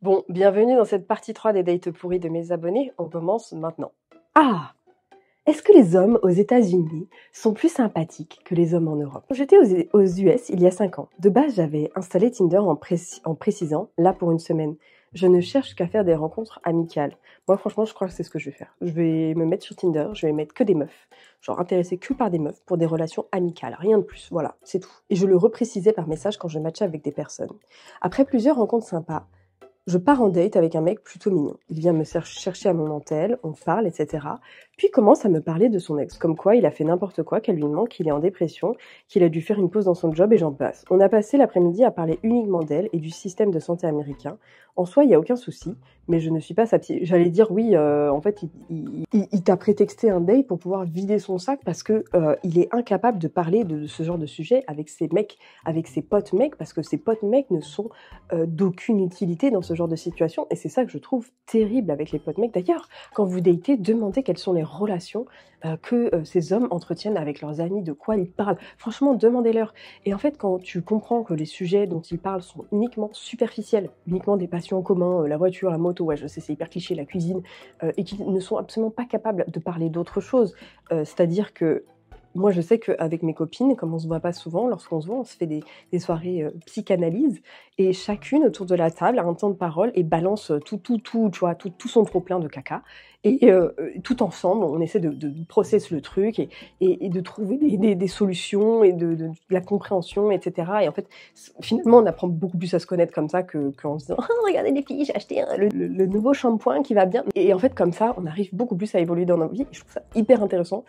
Bon, bienvenue dans cette partie 3 des dates pourries de mes abonnés. On commence maintenant. Ah! Est-ce que les hommes aux États-Unis sont plus sympathiques que les hommes en Europe? J'étais aux US il y a 5 ans. De base, j'avais installé Tinder en précisant, là pour une semaine. Je ne cherche qu'à faire des rencontres amicales. Moi, franchement, je crois que c'est ce que je vais faire. Je vais me mettre sur Tinder, je vais mettre que des meufs. Genre intéressée que par des meufs pour des relations amicales. Rien de plus, voilà, c'est tout. Et je le reprécisais par message quand je matchais avec des personnes. Après plusieurs rencontres sympas, je pars en date avec un mec plutôt mignon. Il vient me chercher à mon mantel, on parle, etc. Puis commence à me parler de son ex, comme quoi il a fait n'importe quoi, qu'elle lui manque, qu'il est en dépression, qu'il a dû faire une pause dans son job et j'en passe. On a passé l'après-midi à parler uniquement d'elle et du système de santé américain. En soi, il n'y a aucun souci, mais je ne suis pas sa psy. J'allais dire oui, en fait, il t'a prétexté un date pour pouvoir vider son sac parce que il est incapable de parler de ce genre de sujet avec ses mecs, avec ses potes mecs, parce que ses potes mecs ne sont d'aucune utilité dans ce genre de situation. Et c'est ça que je trouve terrible avec les potes mecs. D'ailleurs, quand vous datez, demandez quelles sont les relations que ces hommes entretiennent avec leurs amis, de quoi ils parlent. Franchement, demandez-leur. Et en fait, quand tu comprends que les sujets dont ils parlent sont uniquement superficiels, uniquement des passions en commun, la voiture, la moto, ouais, je sais, c'est hyper cliché, la cuisine, et qu'ils ne sont absolument pas capables de parler d'autre chose. C'est-à-dire que moi, je sais qu'avec mes copines, comme on se voit pas souvent, lorsqu'on se voit, on se fait des soirées psychanalyse, et chacune autour de la table a un temps de parole et balance tout, tu vois, tout son trop plein de caca. Et tout ensemble, on essaie de processer le truc et de trouver des solutions et de la compréhension, etc. Et en fait, finalement, on apprend beaucoup plus à se connaître comme ça qu'en se disant oh, regardez les filles, j'ai acheté le nouveau shampoing qui va bien. Et en fait, comme ça, on arrive beaucoup plus à évoluer dans nos vies. Je trouve ça hyper intéressant.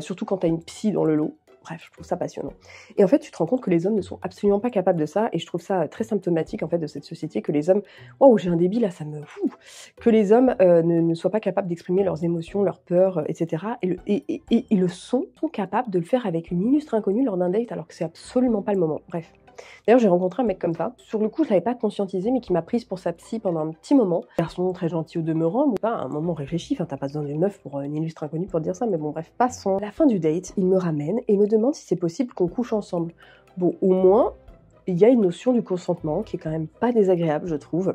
Surtout quand tu as une psy dans le lot. Bref, je trouve ça passionnant. Et en fait, tu te rends compte que les hommes ne sont absolument pas capables de ça, et je trouve ça très symptomatique en fait de cette société, que les hommes, waouh, j'ai un débit là, ça me fou, que les hommes ne soient pas capables d'exprimer leurs émotions, leurs peurs, etc. Et ils sont capables de le faire avec une illustre inconnue lors d'un date, alors que c'est absolument pas le moment. Bref. D'ailleurs, j'ai rencontré un mec comme ça. Sur le coup, je l'avais pas conscientisé, mais qui m'a prise pour sa psy pendant un petit moment. Garçon très gentil au demeurant, mais pas un moment réfléchi. Enfin, t'as pas besoin d'une meuf pour une illustre inconnue pour dire ça, mais bon, bref, passons. À la fin du date, il me ramène et me demande si c'est possible qu'on couche ensemble. Bon, au moins, il y a une notion du consentement qui est quand même pas désagréable, je trouve.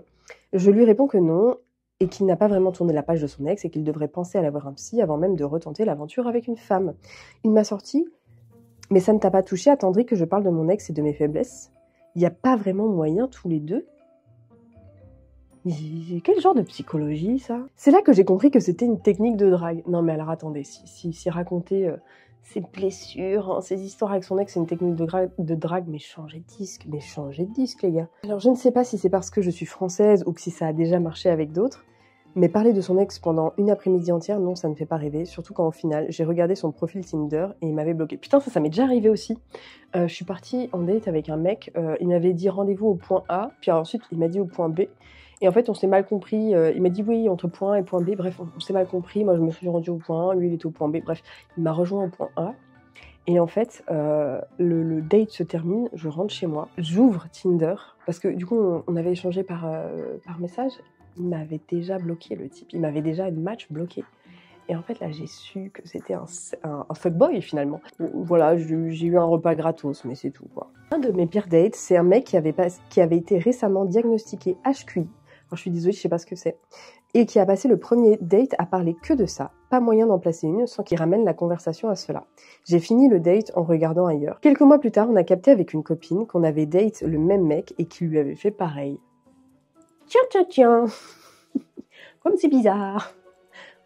Je lui réponds que non, et qu'il n'a pas vraiment tourné la page de son ex et qu'il devrait penser à l'avoir un psy avant même de retenter l'aventure avec une femme. Il m'a sorti: mais ça ne t'a pas touché, attendri, que je parle de mon ex et de mes faiblesses? Il n'y a pas vraiment moyen tous les deux? Mais quel genre de psychologie, ça? C'est là que j'ai compris que c'était une technique de drague. Non mais alors attendez, si raconter ses blessures, hein, ses histoires avec son ex, c'est une technique de drague, mais changez de disque les gars. Alors je ne sais pas si c'est parce que je suis française ou que si ça a déjà marché avec d'autres, mais parler de son ex pendant une après-midi entière, non, ça ne fait pas rêver. Surtout quand au final, j'ai regardé son profil Tinder et il m'avait bloqué. Putain, ça m'est déjà arrivé aussi. Je suis partie en date avec un mec, il m'avait dit rendez-vous au point A, puis ensuite il m'a dit au point B. Et en fait, on s'est mal compris. Il m'a dit oui, entre point A et point B. Bref, on s'est mal compris. Moi, je me suis rendue au point A, lui, il était au point B. Bref, il m'a rejoint au point A. Et en fait, le date se termine, je rentre chez moi, j'ouvre Tinder, parce que du coup, on avait échangé par message. Il m'avait déjà bloqué, le type. Il m'avait déjà une match bloqué. Et en fait, là, j'ai su que c'était un fuckboy, finalement. Voilà, j'ai eu un repas gratos, mais c'est tout, quoi. Un de mes pires dates, c'est un mec qui avait été récemment diagnostiqué HQI. Alors, je suis désolée, je sais pas ce que c'est. Et qui a passé le premier date à parler que de ça. Pas moyen d'en placer une sans qu'il ramène la conversation à cela. J'ai fini le date en regardant ailleurs. Quelques mois plus tard, on a capté avec une copine qu'on avait date le même mec et qui lui avait fait pareil. Tiens. Comme c'est bizarre.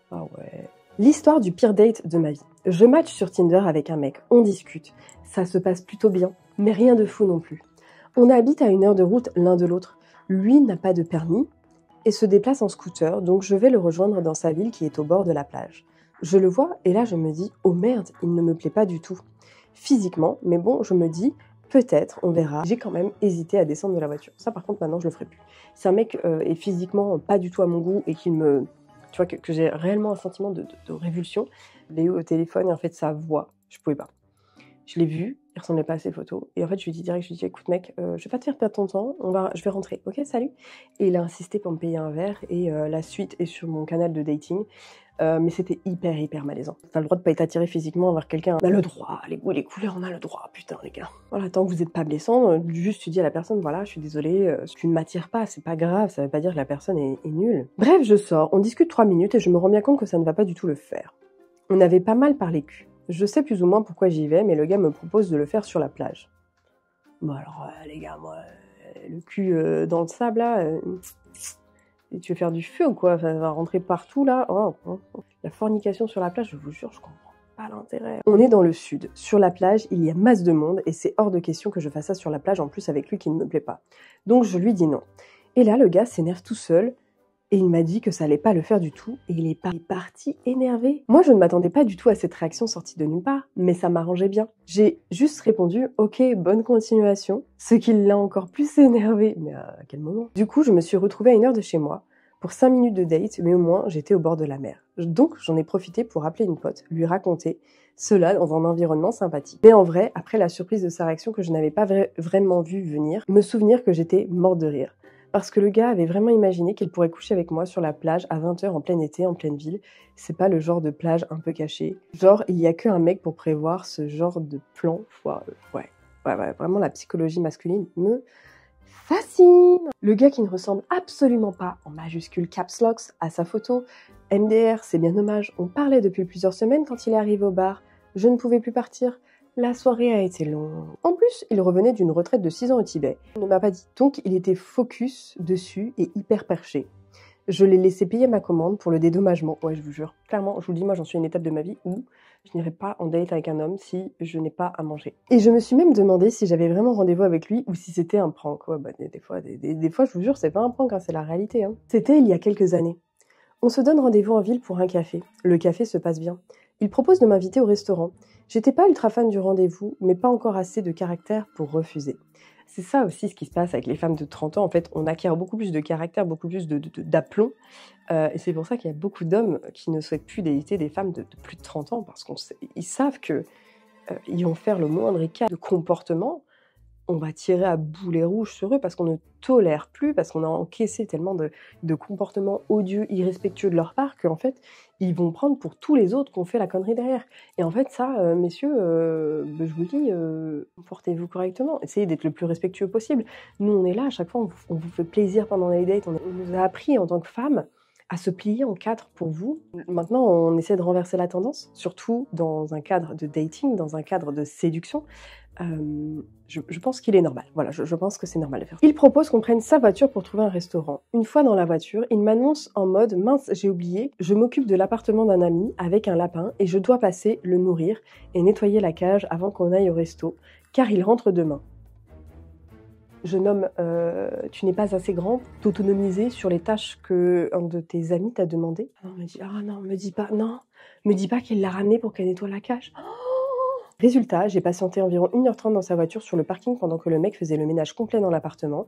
Ah ouais. L'histoire du pire date de ma vie. Je match sur Tinder avec un mec, on discute. Ça se passe plutôt bien, mais rien de fou non plus. On habite à 1 heure de route l'un de l'autre. Lui n'a pas de permis et se déplace en scooter, donc je vais le rejoindre dans sa ville qui est au bord de la plage. Je le vois et là je me dis, oh merde, il ne me plaît pas du tout. Physiquement, mais bon, je me dis, peut-être, on verra. J'ai quand même hésité à descendre de la voiture. Ça par contre, maintenant, je le ferai plus. Si un mec est physiquement pas du tout à mon goût et qu'il me... Tu vois, que j'ai réellement un sentiment de révulsion, je l'ai eu au téléphone et en fait, sa voix, je pouvais pas. Je l'ai vu, il ressemblait pas à ses photos. Et en fait, je lui dis direct, je lui dis, écoute mec, je vais pas te faire perdre ton temps, je vais rentrer, ok, salut. Et il a insisté pour me payer un verre et la suite est sur mon canal de dating. Mais c'était hyper malaisant. T'as le droit de pas être attiré physiquement envers quelqu'un. On a le droit, les goûts et les couleurs, on a le droit, putain les gars. Voilà, tant que vous êtes pas blessant, juste tu dis à la personne, voilà, je suis désolée, tu ne m'attires pas, c'est pas grave, ça veut pas dire que la personne est nulle. Bref, je sors, on discute 3 minutes et je me rends bien compte que ça ne va pas du tout le faire. On avait pas mal parlé cul. Je sais plus ou moins pourquoi j'y vais, mais le gars me propose de le faire sur la plage. Bon alors, les gars, moi, le cul dans le sable, là... Et tu veux faire du feu ou quoi? Ça va rentrer partout là. La fornication sur la plage, je vous jure, je comprends pas l'intérêt. On est dans le sud. Sur la plage, il y a masse de monde et c'est hors de question que je fasse ça sur la plage en plus avec lui qui ne me plaît pas. Donc je lui dis non. Et là, le gars s'énerve tout seul et il m'a dit que ça allait pas le faire du tout et il est parti énervé. Moi, je ne m'attendais pas du tout à cette réaction sortie de nulle part, mais ça m'arrangeait bien. J'ai juste répondu « Ok, bonne continuation », ce qui l'a encore plus énervé. Mais à quel moment? Du coup, je me suis retrouvée à 1 heure de chez moi pour 5 minutes de date, mais au moins, j'étais au bord de la mer. Donc, j'en ai profité pour appeler une pote, lui raconter cela dans un environnement sympathique. Mais en vrai, après la surprise de sa réaction que je n'avais pas vraiment vu venir, me souvenir que j'étais morte de rire. Parce que le gars avait vraiment imaginé qu'il pourrait coucher avec moi sur la plage à 20 h en plein été, en pleine ville. C'est pas le genre de plage un peu cachée. Genre, il y a qu'un mec pour prévoir ce genre de plan foireux. Ouais, vraiment la psychologie masculine me fascine. Le gars qui ne ressemble absolument pas, en majuscule caps locks, à sa photo. MDR, c'est bien dommage. On parlait depuis plusieurs semaines quand il est arrivé au bar. Je ne pouvais plus partir. La soirée a été longue. En plus, il revenait d'une retraite de 6 ans au Tibet. Il ne m'a pas dit. Donc, il était focus dessus et hyper perché. Je l'ai laissé payer ma commande pour le dédommagement. Ouais, je vous jure. Clairement, je vous le dis, moi, j'en suis à une étape de ma vie où je n'irai pas en date avec un homme si je n'ai pas à manger. Et je me suis même demandé si j'avais vraiment rendez-vous avec lui ou si c'était un prank. Ouais, des fois, je vous jure, c'est pas un prank, hein, c'est la réalité. Hein. C'était il y a quelques années. On se donne rendez-vous en ville pour un café. Le café se passe bien. Il propose de m'inviter au restaurant. J'étais pas ultra fan du rendez-vous, mais pas encore assez de caractère pour refuser. C'est ça aussi ce qui se passe avec les femmes de 30 ans. En fait, on acquiert beaucoup plus de caractère, beaucoup plus d'aplomb. Et c'est pour ça qu'il y a beaucoup d'hommes qui ne souhaitent plus dater des femmes de plus de 30 ans, parce qu'ils savent qu'ils vont faire le moindre écart de comportement. On va tirer à boulet rouge sur eux parce qu'on ne tolère plus, parce qu'on a encaissé tellement de comportements odieux, irrespectueux de leur part, qu'en fait, ils vont prendre pour tous les autres qu'on fait la connerie derrière. Et en fait, ça, messieurs, je vous le dis, comportez-vous correctement. Essayez d'être le plus respectueux possible. Nous, on est là, à chaque fois, on vous fait plaisir pendant les dates. On nous a appris, en tant que femmes, à se plier en 4 pour vous. Maintenant, on essaie de renverser la tendance, surtout dans un cadre de dating, dans un cadre de séduction. Je pense qu'il est normal. Voilà, je pense que c'est normal de faire ça. Il propose qu'on prenne sa voiture pour trouver un restaurant. Une fois dans la voiture, il m'annonce en mode « Mince, j'ai oublié, je m'occupe de l'appartement d'un ami avec un lapin et je dois passer, le nourrir et nettoyer la cage avant qu'on aille au resto, car il rentre demain. » Jeune homme, tu n'es pas assez grand pour t'autonomiser sur les tâches que un de tes amis t'a demandé. Non, me dis pas qu'il l'a ramené pour qu'elle nettoie la cage. Résultat, j'ai patienté environ 1h30 dans sa voiture sur le parking pendant que le mec faisait le ménage complet dans l'appartement.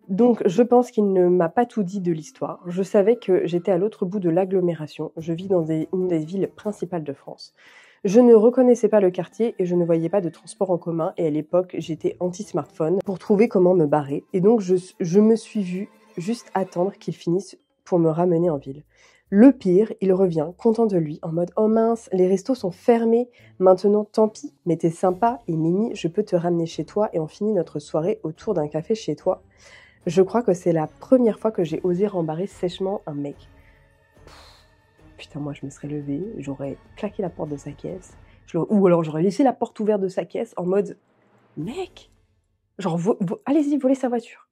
Donc, je pense qu'il ne m'a pas tout dit de l'histoire. Je savais que j'étais à l'autre bout de l'agglomération. Je vis dans une des villes principales de France. Je ne reconnaissais pas le quartier et je ne voyais pas de transport en commun. Et à l'époque, j'étais anti-smartphone pour trouver comment me barrer. Et donc, je me suis vue juste attendre qu'il finisse pour me ramener en ville. Le pire, il revient, content de lui, en mode « Oh mince, les restos sont fermés, maintenant tant pis, mais t'es sympa et Mimi, je peux te ramener chez toi et on finit notre soirée autour d'un café chez toi. » Je crois que c'est la première fois que j'ai osé rembarrer sèchement un mec. Putain, moi je me serais levée, j'aurais claqué la porte de sa caisse, ou alors j'aurais laissé la porte ouverte de sa caisse en mode « Mec, genre, allez-y, volez sa voiture. »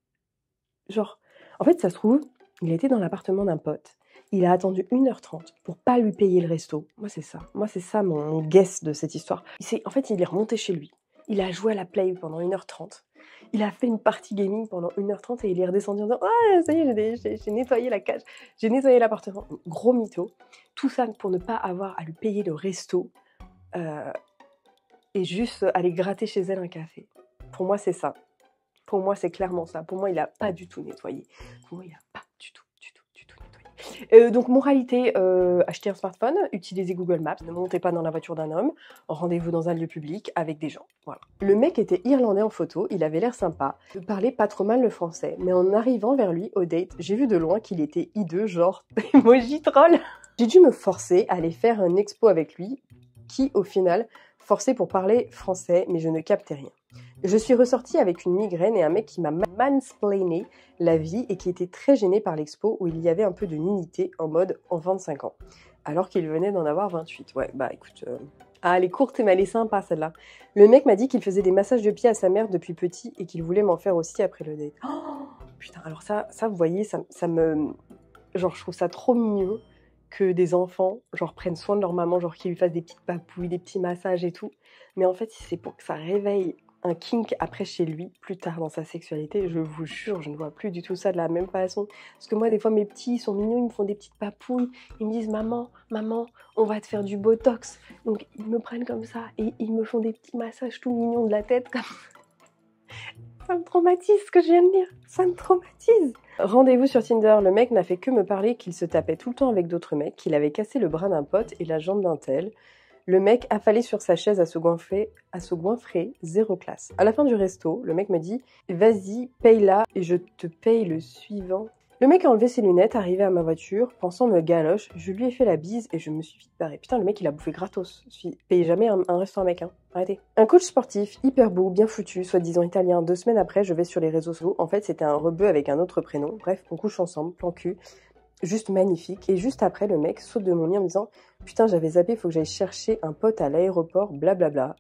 Genre, en fait, ça se trouve, il était dans l'appartement d'un pote. Il a attendu 1h30 pour pas lui payer le resto. Moi, c'est ça mon guess de cette histoire. En fait, il est remonté chez lui. Il a joué à la Play pendant 1h30. Il a fait une partie gaming pendant 1h30 et il est redescendu en disant « Ah, ça y est, j'ai nettoyé la cage, j'ai nettoyé l'appartement. » Gros mytho. Tout ça pour ne pas avoir à lui payer le resto et juste aller gratter chez elle un café. Pour moi, c'est ça. Pour moi, c'est clairement ça. Pour moi, il a pas du tout nettoyé. Pour moi, il a pas du tout nettoyé. Donc moralité, achetez un smartphone, utilisez Google Maps, ne montez pas dans la voiture d'un homme, rendez-vous dans un lieu public avec des gens. Voilà. Le mec était irlandais en photo, il avait l'air sympa, il parlait pas trop mal le français, mais en arrivant vers lui au date, j'ai vu de loin qu'il était hideux, genre emoji troll. J'ai dû me forcer à aller faire un expo avec lui, qui au final forçait pour parler français, mais je ne captais rien. Je suis ressortie avec une migraine et un mec qui m'a mansplainé la vie et qui était très gêné par l'expo où il y avait un peu de nudité en mode en 25 ans, alors qu'il venait d'en avoir 28. Ouais, bah écoute... Ah, elle est courte mais elle est sympa celle-là. Le mec m'a dit qu'il faisait des massages de pieds à sa mère depuis petit et qu'il voulait m'en faire aussi après le date. Oh, putain, alors ça vous voyez, ça me... Genre, je trouve ça trop mignon que des enfants, genre, prennent soin de leur maman, genre, qu'ils lui fassent des petites papouilles, des petits massages et tout. Mais en fait, si c'est pour que ça réveille un kink après chez lui, plus tard dans sa sexualité, je vous jure, je ne vois plus du tout ça de la même façon. Parce que moi, des fois, mes petits, ils sont mignons, ils me font des petites papouilles, ils me disent « Maman, maman, on va te faire du botox ». Donc, ils me prennent comme ça et ils me font des petits massages tout mignons de la tête comme ça. Ça me traumatise ce que je viens de dire, ça me traumatise. Rendez-vous sur Tinder, le mec n'a fait que me parler qu'il se tapait tout le temps avec d'autres mecs, qu'il avait cassé le bras d'un pote et la jambe d'un tel. Le mec affalé sur sa chaise à se goinfrer, zéro classe. À la fin du resto, le mec me dit « Vas-y, paye-la et je te paye le suivant ». Le mec a enlevé ses lunettes, arrivé à ma voiture, pensant me galoche, je lui ai fait la bise et je me suis vite barrée. Putain, le mec il a bouffé gratos. Payez jamais un resto à un mec, hein. Arrêtez. Un coach sportif, hyper beau, bien foutu, soi-disant italien. 2 semaines après, je vais sur les réseaux sociaux. En fait, c'était un rebeu avec un autre prénom. Bref, on couche ensemble, plan cul. Juste magnifique. Et juste après, le mec saute de mon lit en me disant « Putain, j'avais zappé, faut que j'aille chercher un pote à l'aéroport, blablabla. »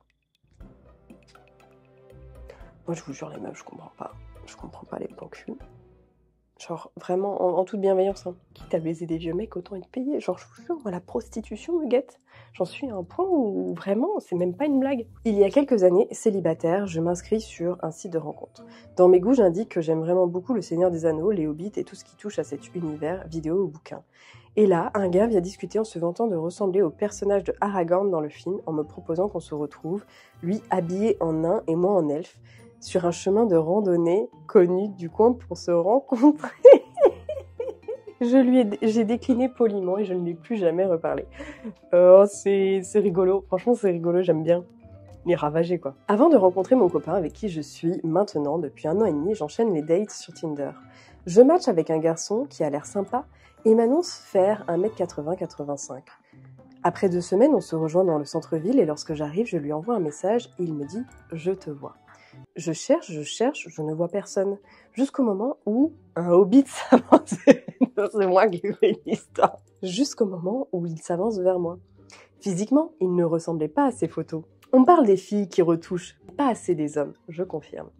Moi, je vous jure, les meufs, je comprends pas. Je comprends pas les plans cul. Genre, vraiment, en toute bienveillance, hein. Quitte à baiser des vieux mecs, autant être payé. Genre, je vous jure, moi, la prostitution me guette. J'en suis à un point où, vraiment, c'est même pas une blague. Il y a quelques années, célibataire, je m'inscris sur un site de rencontre. Dans mes goûts, j'indique que j'aime vraiment beaucoup Le Seigneur des Anneaux, les Hobbits et tout ce qui touche à cet univers, vidéo ou bouquin. Et là, un gars vient discuter en se vantant de ressembler au personnage de Aragorn dans le film, en me proposant qu'on se retrouve, lui habillé en nain et moi en elfe, sur un chemin de randonnée connu du coin pour se rencontrer. J'ai décliné poliment et je ne lui ai plus jamais reparlé. Oh, c'est rigolo. Franchement, c'est rigolo, j'aime bien. Les ravager, quoi. Avant de rencontrer mon copain avec qui je suis maintenant, depuis 1 an et demi, j'enchaîne les dates sur Tinder. Je match avec un garçon qui a l'air sympa et m'annonce faire 1m80-85. Après 2 semaines, on se rejoint dans le centre-ville et lorsque j'arrive, je lui envoie un message et il me dit « Je te vois ». Je cherche, je ne vois personne. Jusqu'au moment où un hobbit s'avance. C'est moi qui fais une histoire. Jusqu'au moment où il s'avance vers moi. Physiquement, il ne ressemblait pas à ses photos. On parle des filles qui retouchent, pas assez des hommes, je confirme.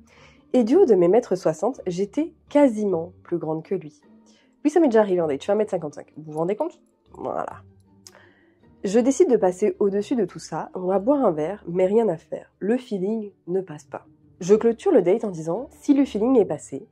Et du haut de mes 1m60, j'étais quasiment plus grande que lui. Lui, ça m'est déjà arrivé en date, je fais 1m55. Vous vous rendez compte? Voilà. Je décide de passer au-dessus de tout ça, on va boire un verre, mais rien à faire. Le feeling ne passe pas. Je clôture le date en disant « Si le feeling est passé ».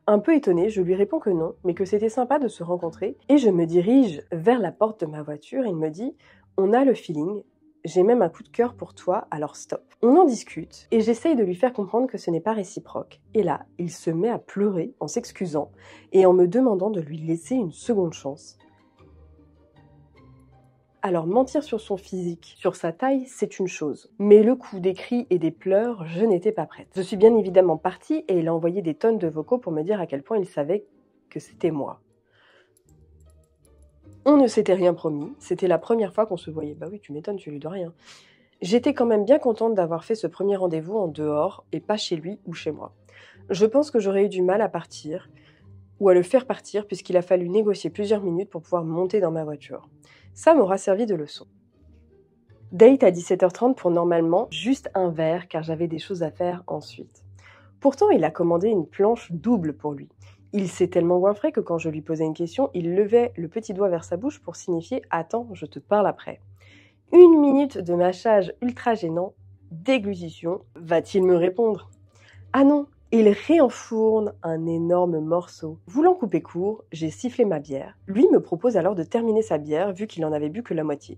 Un peu étonnée, je lui réponds que non, mais que c'était sympa de se rencontrer, et je me dirige vers la porte de ma voiture et il me dit « On a le feeling, j'ai même un coup de cœur pour toi, alors stop ». On en discute, et j'essaye de lui faire comprendre que ce n'est pas réciproque. Et là, il se met à pleurer en s'excusant, et en me demandant de lui laisser une seconde chance. Alors mentir sur son physique, sur sa taille, c'est une chose. Mais le coup des cris et des pleurs, je n'étais pas prête. Je suis bien évidemment partie et il a envoyé des tonnes de vocaux pour me dire à quel point il savait que c'était moi. On ne s'était rien promis, c'était la première fois qu'on se voyait. Bah oui, tu m'étonnes, tu lui dois rien. J'étais quand même bien contente d'avoir fait ce premier rendez-vous en dehors et pas chez lui ou chez moi. Je pense que j'aurais eu du mal à partir ou à le faire partir puisqu'il a fallu négocier plusieurs minutes pour pouvoir monter dans ma voiture. Ça m'aura servi de leçon. Date à 17h30 pour normalement juste un verre car j'avais des choses à faire ensuite. Pourtant, il a commandé une planche double pour lui. Il s'est tellement goinfré que quand je lui posais une question, il levait le petit doigt vers sa bouche pour signifier « Attends, je te parle après ». 1 minute de mâchage ultra gênant, déglution, va-t-il me répondre? Ah non, il réenfourne un énorme morceau. Voulant couper court, j'ai sifflé ma bière. Lui me propose alors de terminer sa bière vu qu'il en avait bu que la moitié.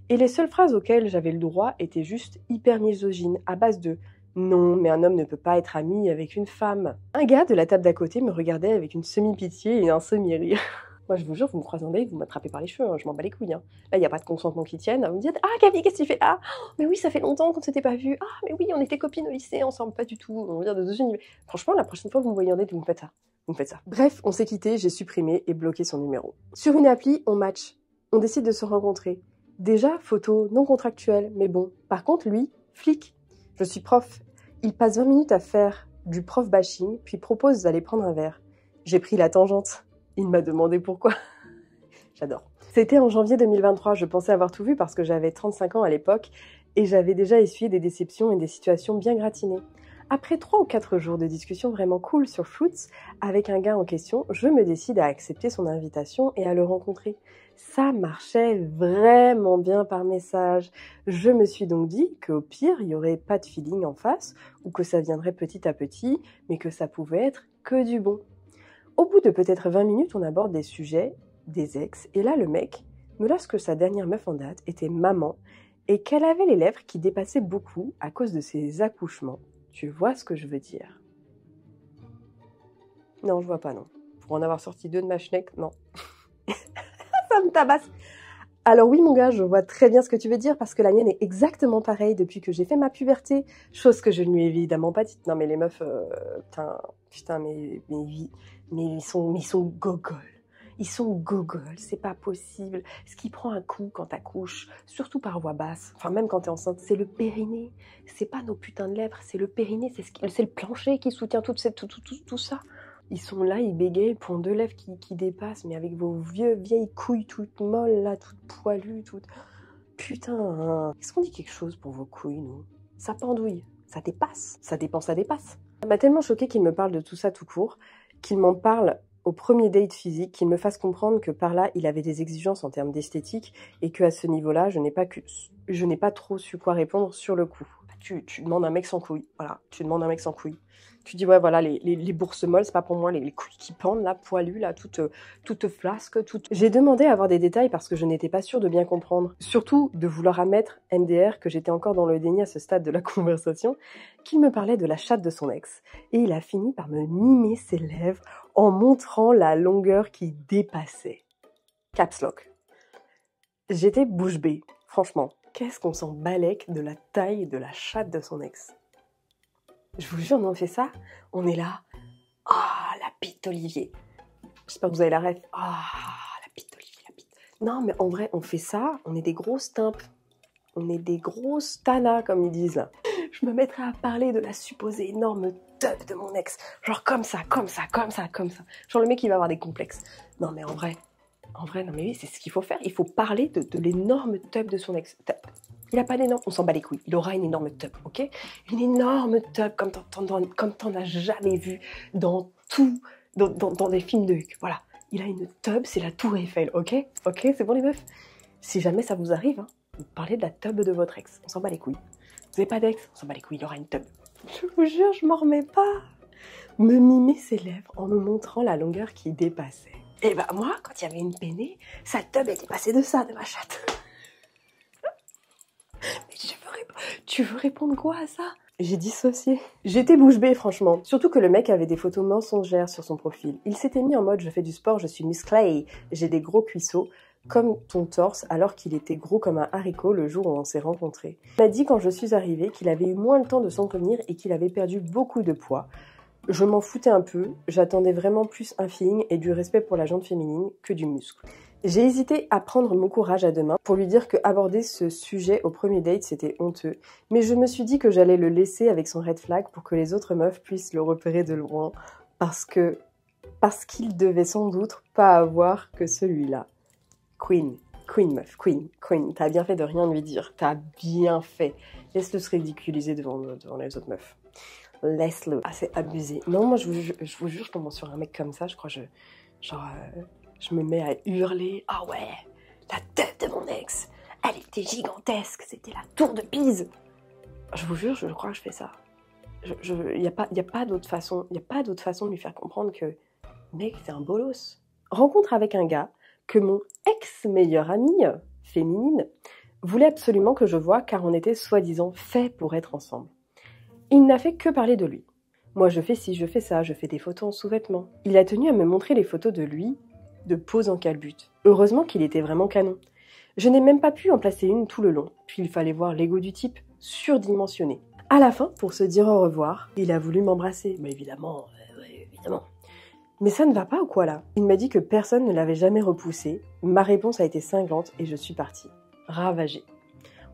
Et les seules phrases auxquelles j'avais le droit étaient juste hyper misogynes, à base de « Non, mais un homme ne peut pas être ami avec une femme ». Un gars de la table d'à côté me regardait avec une semi-pitié et un semi-rire. Moi, je vous jure, vous me croisez en date, vous m'attrapez par les cheveux, hein, je m'en bats les couilles. Hein. Là, il n'y a pas de consentement qui tienne. Vous me dites, ah, Camille, qu'est-ce que tu fais là? Oh, mais oui, ça fait longtemps qu'on ne s'était pas vu. Ah, mais oui, on était copines au lycée ensemble, pas du tout. On vient de deux univers. Franchement, la prochaine fois que vous me voyez en date, vous me faites ça. Vous me faites ça. Bref, on s'est quitté, j'ai supprimé et bloqué son numéro. Sur une appli, on match. On décide de se rencontrer. Déjà, photo non contractuelle, mais bon. Par contre, lui, flic. Je suis prof. Il passe 20 minutes à faire du prof bashing, puis propose d'aller prendre un verre. J'ai pris la tangente. Il m'a demandé pourquoi. J'adore. C'était en janvier 2023, je pensais avoir tout vu parce que j'avais 35 ans à l'époque et j'avais déjà essuyé des déceptions et des situations bien gratinées. Après 3 ou 4 jours de discussion vraiment cool sur Fruits avec un gars en question, je me décide à accepter son invitation et à le rencontrer. Ça marchait vraiment bien par message. Je me suis donc dit qu'au pire, il n'y aurait pas de feeling en face ou que ça viendrait petit à petit, mais que ça pouvait être que du bon. Au bout de peut-être 20 minutes, on aborde des sujets, des ex, et là le mec me lance que sa dernière meuf en date était maman et qu'elle avait les lèvres qui dépassaient beaucoup à cause de ses accouchements. Tu vois ce que je veux dire? Non, je vois pas, non. Pour en avoir sorti 2 de ma schneck, non. Ça me tabasse. Alors oui, mon gars, je vois très bien ce que tu veux dire parce que la mienne est exactement pareille depuis que j'ai fait ma puberté, chose que je ne lui ai évidemment pas dite. Non, mais les meufs, putain, mais ils sont gogoles. Ils sont gogoles, c'est pas possible. Ce qui prend un coup quand t'accouches, surtout par voix basse, enfin même quand t'es enceinte, c'est le périnée. C'est pas nos putains de lèvres, c'est le périnée, c'est le plancher qui soutient tout ça. Ils sont là, ils bégayent, ils font 2 lèvres qui dépassent, mais avec vos vieilles couilles toutes molles, là, toutes poilues, toutes... Putain, hein. Est-ce qu'on dit quelque chose pour vos couilles, nous? Ça pendouille, ça dépasse, ça dépend, ça dépasse. Ça m'a tellement choqué qu'il me parle de tout ça tout court, qu'il m'en parle au premier date physique, qu'il me fasse comprendre que par là, il avait des exigences en termes d'esthétique et qu'à ce niveau-là, je n'ai pas trop su quoi répondre sur le coup. Tu demandes un mec sans couilles, voilà, tu demandes un mec sans couilles. Tu dis, ouais, voilà, les bourses molles, c'est pas pour moi, les couilles qui pendent, là, poilues, là, toutes flasques, toutes... J'ai demandé à avoir des détails parce que je n'étais pas sûre de bien comprendre. Surtout de vouloir admettre, MDR, que j'étais encore dans le déni à ce stade de la conversation, qu'il me parlait de la chatte de son ex. Et il a fini par me mimer ses lèvres en montrant la longueur qui dépassait. Caps lock. J'étais bouche bée, franchement. Qu'est-ce qu'on s'en balèque de la taille de la chatte de son ex? Je vous jure, on fait ça, on est là. Ah, la bite Olivier. J'espère que vous avez la ref. Ah, la bite Olivier, la bite. Non, mais en vrai, on fait ça, on est des grosses timpes. On est des grosses tanas, comme ils disent là. Je me mettrais à parler de la supposée énorme teub de mon ex. Genre comme ça. Genre le mec, il va avoir des complexes. Non, mais en vrai, non, mais oui, c'est ce qu'il faut faire. Il faut parler de l'énorme teub de son ex. Il a pas d'énorme, on s'en bat les couilles. Il aura une énorme teub, ok? Une énorme teub comme t'en as jamais vu dans des films de Huck. Voilà. Il a une teub, c'est la tour Eiffel, ok? Ok, c'est bon les meufs? Si jamais ça vous arrive, hein, vous parlez de la teub de votre ex. On s'en bat les couilles. Vous n'avez pas d'ex? On s'en bat les couilles, il aura une teub. Je vous jure, je m'en remets pas. Me mimer ses lèvres en me montrant la longueur qui dépassait. Et bah moi, quand il y avait une peinée, sa teub était passée de ça, de ma chatte. Mais tu veux répondre quoi à ça? J'ai dissocié. J'étais bouche bée, franchement. Surtout que le mec avait des photos mensongères sur son profil. Il s'était mis en mode « je fais du sport, je suis musclée, j'ai des gros cuisseaux ». Comme ton torse, alors qu'il était gros comme un haricot le jour où on s'est rencontrés. Il m'a dit quand je suis arrivée qu'il avait eu moins le temps de s'en revenir et qu'il avait perdu beaucoup de poids. Je m'en foutais un peu, j'attendais vraiment plus un feeling et du respect pour la jante féminine que du muscle. J'ai hésité à prendre mon courage à deux mains pour lui dire que aborder ce sujet au premier date c'était honteux, mais je me suis dit que j'allais le laisser avec son red flag pour que les autres meufs puissent le repérer de loin, parce qu'il devait sans doute pas avoir que celui-là. Queen meuf, queen, t'as bien fait de rien lui dire, t'as bien fait. Laisse-le se ridiculiser devant les autres meufs. Laisse-le. Ah, c'est abusé. Non, moi, je vous jure, je tombe sur un mec comme ça, je crois, je me mets à hurler. Ah ouais, la tête de mon ex, elle était gigantesque, c'était la tour de Pise. Je vous jure, je crois que je fais ça. Y a pas d'autre façon de lui faire comprendre que, mec, c'est un bolos. Rencontre avec un gars que mon ex-meilleure amie, féminine, voulait absolument que je voie car on était soi-disant fait pour être ensemble. Il n'a fait que parler de lui. Moi je fais ci, je fais ça, je fais des photos en sous-vêtements. Il a tenu à me montrer les photos de lui de pose en calbute. Heureusement qu'il était vraiment canon. Je n'ai même pas pu en placer une tout le long, puis il fallait voir l'ego du type, surdimensionné. À la fin, pour se dire au revoir, il a voulu m'embrasser. Mais évidemment, évidemment. Mais ça ne va pas ou quoi là? Il m'a dit que personne ne l'avait jamais repoussé. Ma réponse a été cinglante et je suis partie. Ravagée.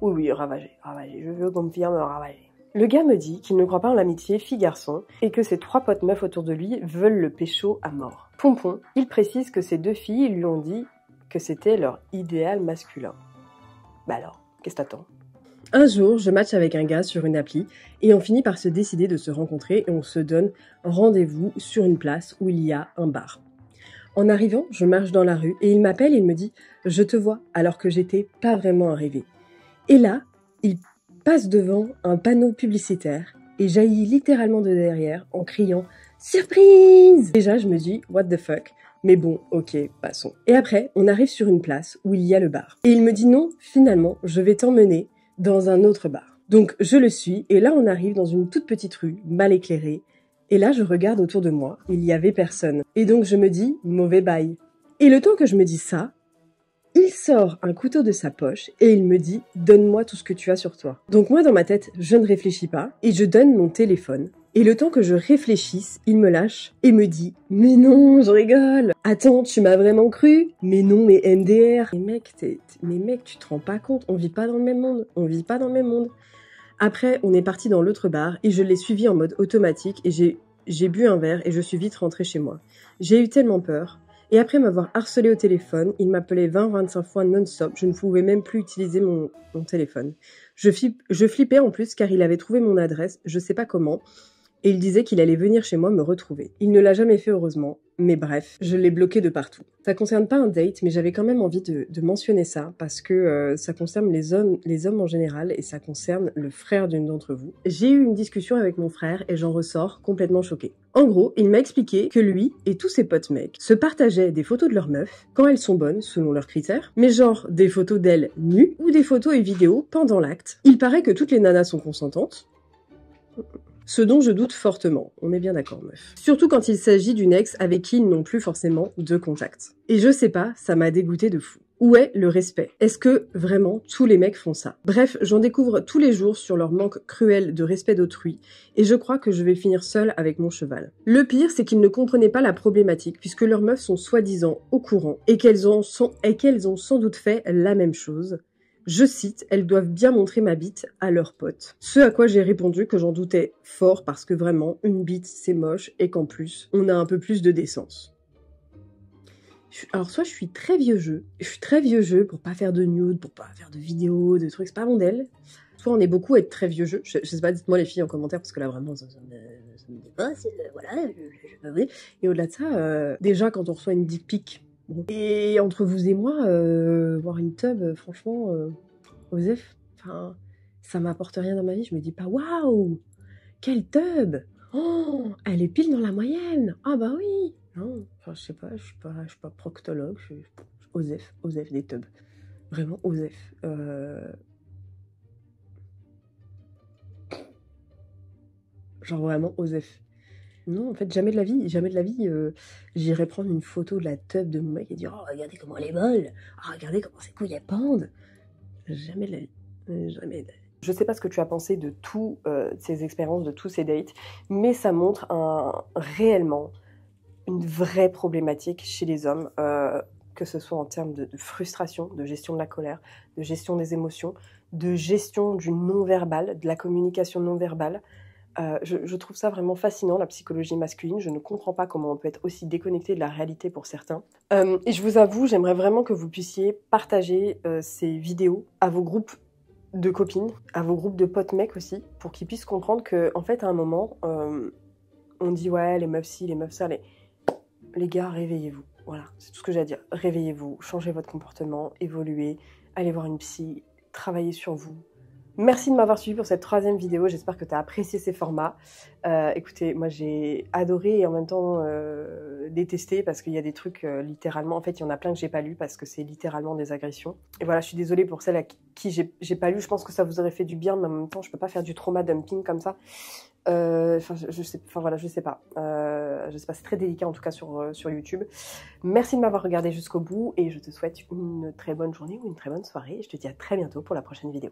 Oui, ravagée. Je veux qu'on me confirme ravagée. Le gars me dit qu'il ne croit pas en l'amitié fille-garçon et que ses 3 potes meufs autour de lui veulent le pécho à mort. Pompon, il précise que ces 2 filles lui ont dit que c'était leur idéal masculin. Bah alors, qu'est-ce que t'attends? Un jour, je match avec un gars sur une appli et on finit par se décider de se rencontrer et on se donne rendez-vous sur une place où il y a un bar. En arrivant, je marche dans la rue et il m'appelle et il me dit « Je te vois » alors que j'étais pas vraiment arrivée. Et là, il passe devant un panneau publicitaire et jaillit littéralement de derrière en criant « Surprise !» Déjà, je me dis « What the fuck ?» Mais bon, ok, passons. Et après, on arrive sur une place où il y a le bar. Et il me dit « Non, finalement, je vais t'emmener dans un autre bar. » Donc, je le suis et là, on arrive dans une toute petite rue, mal éclairée. Et là, je regarde autour de moi, il y avait personne. Et donc, je me dis « Mauvais bail ». Et le temps que je me dis ça, il sort un couteau de sa poche et il me dit « Donne-moi tout ce que tu as sur toi ». Donc moi, dans ma tête, je ne réfléchis pas et je donne mon téléphone. Et le temps que je réfléchisse, il me lâche et me dit « Mais non, je rigole. Attends, tu m'as vraiment cru? Mais non, mais MDR. Mais mec, tu te rends pas compte, on vit pas dans le même monde. On vit pas dans le même monde. » Après, on est parti dans l'autre bar et je l'ai suivi en mode automatique et j'ai bu un verre et je suis vite rentrée chez moi. J'ai eu tellement peur. Et après m'avoir harcelé au téléphone, il m'appelait 20-25 fois non-stop. Je ne pouvais même plus utiliser mon téléphone. Je flippais en plus car il avait trouvé mon adresse, je sais pas comment, et il disait qu'il allait venir chez moi me retrouver. Il ne l'a jamais fait heureusement, mais bref, je l'ai bloqué de partout. Ça concerne pas un date, mais j'avais quand même envie de mentionner ça parce que ça concerne les hommes en général et ça concerne le frère d'une d'entre vous. J'ai eu une discussion avec mon frère et j'en ressors complètement choquée. En gros, il m'a expliqué que lui et tous ses potes mecs se partageaient des photos de leurs meufs quand elles sont bonnes selon leurs critères, mais genre des photos d'elles nues ou des photos et vidéos pendant l'acte. Il paraît que toutes les nanas sont consentantes. Ce dont je doute fortement, on est bien d'accord meuf. Surtout quand il s'agit d'une ex avec qui ils n'ont plus forcément de contact. Et je sais pas, ça m'a dégoûté de fou. Où est le respect? Est-ce que vraiment tous les mecs font ça? Bref, j'en découvre tous les jours sur leur manque cruel de respect d'autrui et je crois que je vais finir seule avec mon cheval. Le pire, c'est qu'ils ne comprenaient pas la problématique puisque leurs meufs sont soi-disant au courant et qu'elles ont sans doute fait la même chose. Je cite, elles doivent bien montrer ma bite à leurs potes. Ce à quoi j'ai répondu que j'en doutais fort parce que vraiment, une bite c'est moche et qu'en plus, on a un peu plus de décence. Alors soit je suis très vieux jeu pour pas faire de nude, pour pas faire de vidéos, de trucs, c'est pas mon modèle. Soit on est beaucoup à être très vieux jeu, je sais pas, dites-moi les filles en commentaire parce que là vraiment ça me dépasse, voilà, et au-delà de ça, déjà quand on reçoit une dick pic, bon. Et entre vous et moi, voir une tub, franchement, Osef, enfin, ça m'apporte rien dans ma vie. Je me dis pas, waouh, quelle tub! Oh, elle est pile dans la moyenne. Ah bah oui. Non, enfin, je sais pas, je suis pas proctologue. Osef des tubs. Vraiment Osef. Genre vraiment Osef. Non, en fait, jamais de la vie, j'irais prendre une photo de la tub de mon mec et dire « Oh, regardez comment elle est molle! Oh, regardez comment ses couilles elles pendent !» Jamais de la vie. Jamais de la vie. Je sais pas ce que tu as pensé de toutes ces expériences, de tous ces dates, mais ça montre réellement une vraie problématique chez les hommes, que ce soit en termes de frustration, de gestion de la colère, de gestion des émotions, de gestion du non-verbal, de la communication non-verbale. Je trouve ça vraiment fascinant, la psychologie masculine. Je ne comprends pas comment on peut être aussi déconnecté de la réalité pour certains. Et je vous avoue, j'aimerais vraiment que vous puissiez partager ces vidéos à vos groupes de copines, à vos groupes de potes mecs aussi, pour qu'ils puissent comprendre qu'en fait, à un moment, on dit « Ouais, les meufs ci, les meufs ça », les gars, réveillez-vous. Voilà, c'est tout ce que j'ai à dire. Réveillez-vous, changez votre comportement, évoluez, allez voir une psy, travaillez sur vous. Merci de m'avoir suivi pour cette 3e vidéo, j'espère que tu as apprécié ces formats. Écoutez, moi j'ai adoré et en même temps détesté parce qu'il y a des trucs littéralement, en fait il y en a plein que j'ai pas lu parce que c'est littéralement des agressions. Et voilà, je suis désolée pour celles à qui j'ai pas lu, je pense que ça vous aurait fait du bien, mais en même temps je peux pas faire du trauma dumping comme ça. Enfin, je sais, enfin voilà, je sais pas. C'est très délicat en tout cas sur YouTube. Merci de m'avoir regardé jusqu'au bout et je te souhaite une très bonne journée ou une très bonne soirée. Je te dis à très bientôt pour la prochaine vidéo.